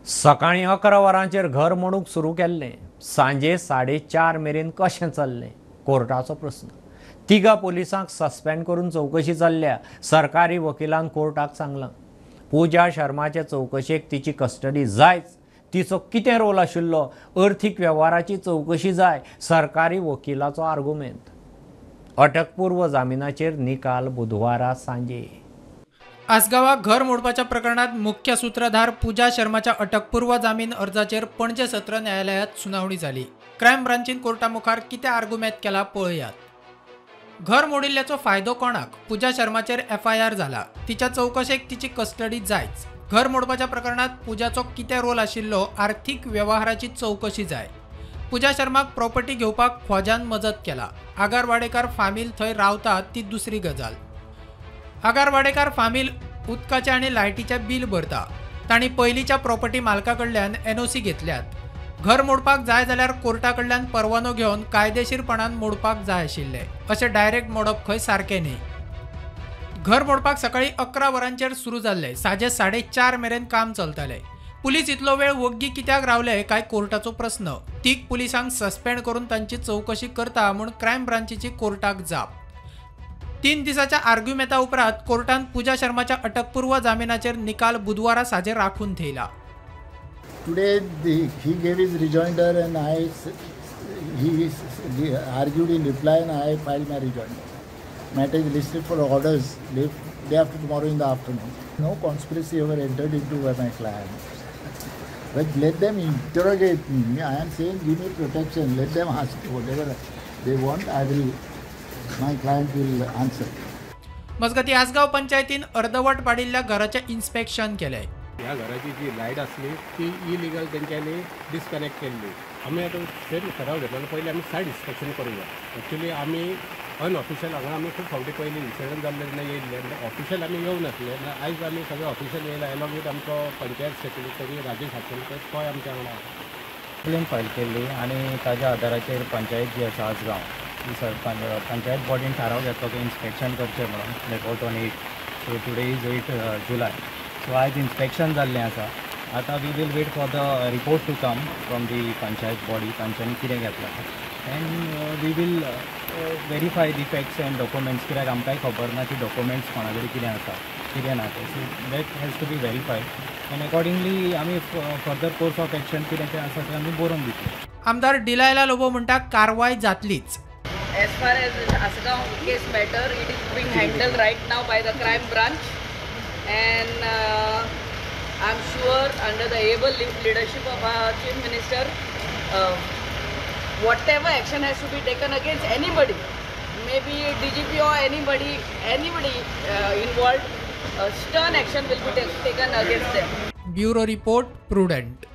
सकाळी 11 वरांचेर घर मोडूंक सुरू केल्लें, सांजे 4:30 मेरेन कशें चल्लें? कोर्टाचो प्रस्न. तिगा पोलिसांक सस्पेंड करून चौकशी चल्ल्या. सरकारी वकिलान कोर्टाक सांगलां, पूजा शर्माचे चौकशेक तिची कस्टडी जायच. तिचो कितें रोल आशिल्लो? अर्थीक वेव्हाराची चौकशी जाय, सरकारी वकिलाचो आर्ग्युमेंट. अटकपूर्व जामिनाचेर निकाल बुधवारा सांजे. आसगावाक घर मोडपाच्या प्रकरणात मुख्य सूत्रधार पूजा शर्माच्या अटकपूर्व जामीन अर्जाचेर पणजे सत्र न्यायालयात सुनावणी जाली. क्रायम ब्रांचीन कोर्टा मुखार कितें आर्ग्युमेंट केला पळयात. घर मोडिल्ल्याचो फायदो कोणाक? पूजा शर्माचेर FIR जाला. तिच्या चौकशेक तिची कस्टडी जायच. घर मोडपाच्या प्रकरणात पूजाचो कितें रोल आशिल्लो? आर्थीक वेव्हाराची चौकशी जाय. पूजा शर्माक प्रॉपर्टी घेवपाक ख्वाजान मजत केला. आगार वाडेकार फामील थंय रावतात ती दुसरी गजाल. आगार वाडेकार फामील उदकाचे आनी लायटीचे बील भरता. तांणी पयलींच्या प्रॉपर्टी मालका कडल्यान NOC घेतल्यात. घर मोडपाक जाय जाल्यार कोर्टा कडल्यान परवानो घेवन कायदेशीरपणान मोडपाक जाय आशिल्लें. अशें डायरेक्ट मोडप खंय सारकें न्ही. घर मोडपाक सकाळी 11 वरांचेर सुरू जाल्लें. सांजे 4:30 मेरेन काम चलतलें. पुलीस इतलो वेळ वग्गी कित्याक रावले काय कोर्टाचो प्रस्न. तीग पुलिसांक सस्पेंड करून तांची चौकशी करता म्हूण क्रायम ब्रांचीची कोर्टाक जाप. 3 दिसाच्या आर्ग्युमेंटा उपरांत कोर्टान पूजा शर्माच्या अटकपूर्व जामिनाचेर निकाल बुधवारा सांजे राखून थेयला. Today he gave his rejoinder and he argued in reply and I filed my rejoinder. Matter is listed for orders day after tomorrow in the afternoon. No conspiracy ever entered into by my client. But let them interrogate me. I am saying give me protection. Let them ask whatever they want. My client will answer. मजगती आसगाव पंचायतीन अर्धवट पाडिल्ल्या घराचें inspection केलें. ह्या घराची जी light असली ती illegal तेंच्यांनी डिस्कनेक्ट केल्ली. आमी आतां सेम सराव घेतलो. पयलीं आमी सायड इन्स्पेक्शन करूया. एक्चुली आमी अनऑफिशियल हांगा आमी खूब फावटी पयलीं इन्सिडंट जाल्ले तेन्ना येयल्ले. ऑफिशियल आमी येवं नासले. आयज आमी सगळे ऑफिशियल येयला. एलॉंग विथ आमचो पंचायत सेक्रेटरी राजेश हातकर तोय आमच्या वांगडा. कंप्लेन फायल केल्ली आनी ताज्या आदाराचेर पंचायत जी आसा आसगांव पंचायत बॉडीन थाराव घेतलो की इन्स्पेक्शन करचें म्हणून late on 8. So today is 8 July. So आयज इन्स्पेक्शन जाल्लें आसा. आतां we will wait for the report to come from the panchayat body. तांच्यांनी कितें घेतलां and we will verify the facts and documents. कित्याक आमकांय खबर ना की डॉक्युमेंट्स कोणा कडेन कितें आसा कितें ना तें. So that has to be verified and accordingly आमी फर्दर कोर्स ऑफ एक्शन कितें तें आसा तें आमी बरोवन दितले. आमदार डिलायला लोबो म्हणटा कारवाय जातलीच. As far as Asgaon case matter, it is being handled right now by the crime branch, and I'm sure under the able leadership of our Chief Minister, whatever action has to be taken against anybody, maybe DGP or anybody involved, stern action will be taken against them. Bureau report, Prudent.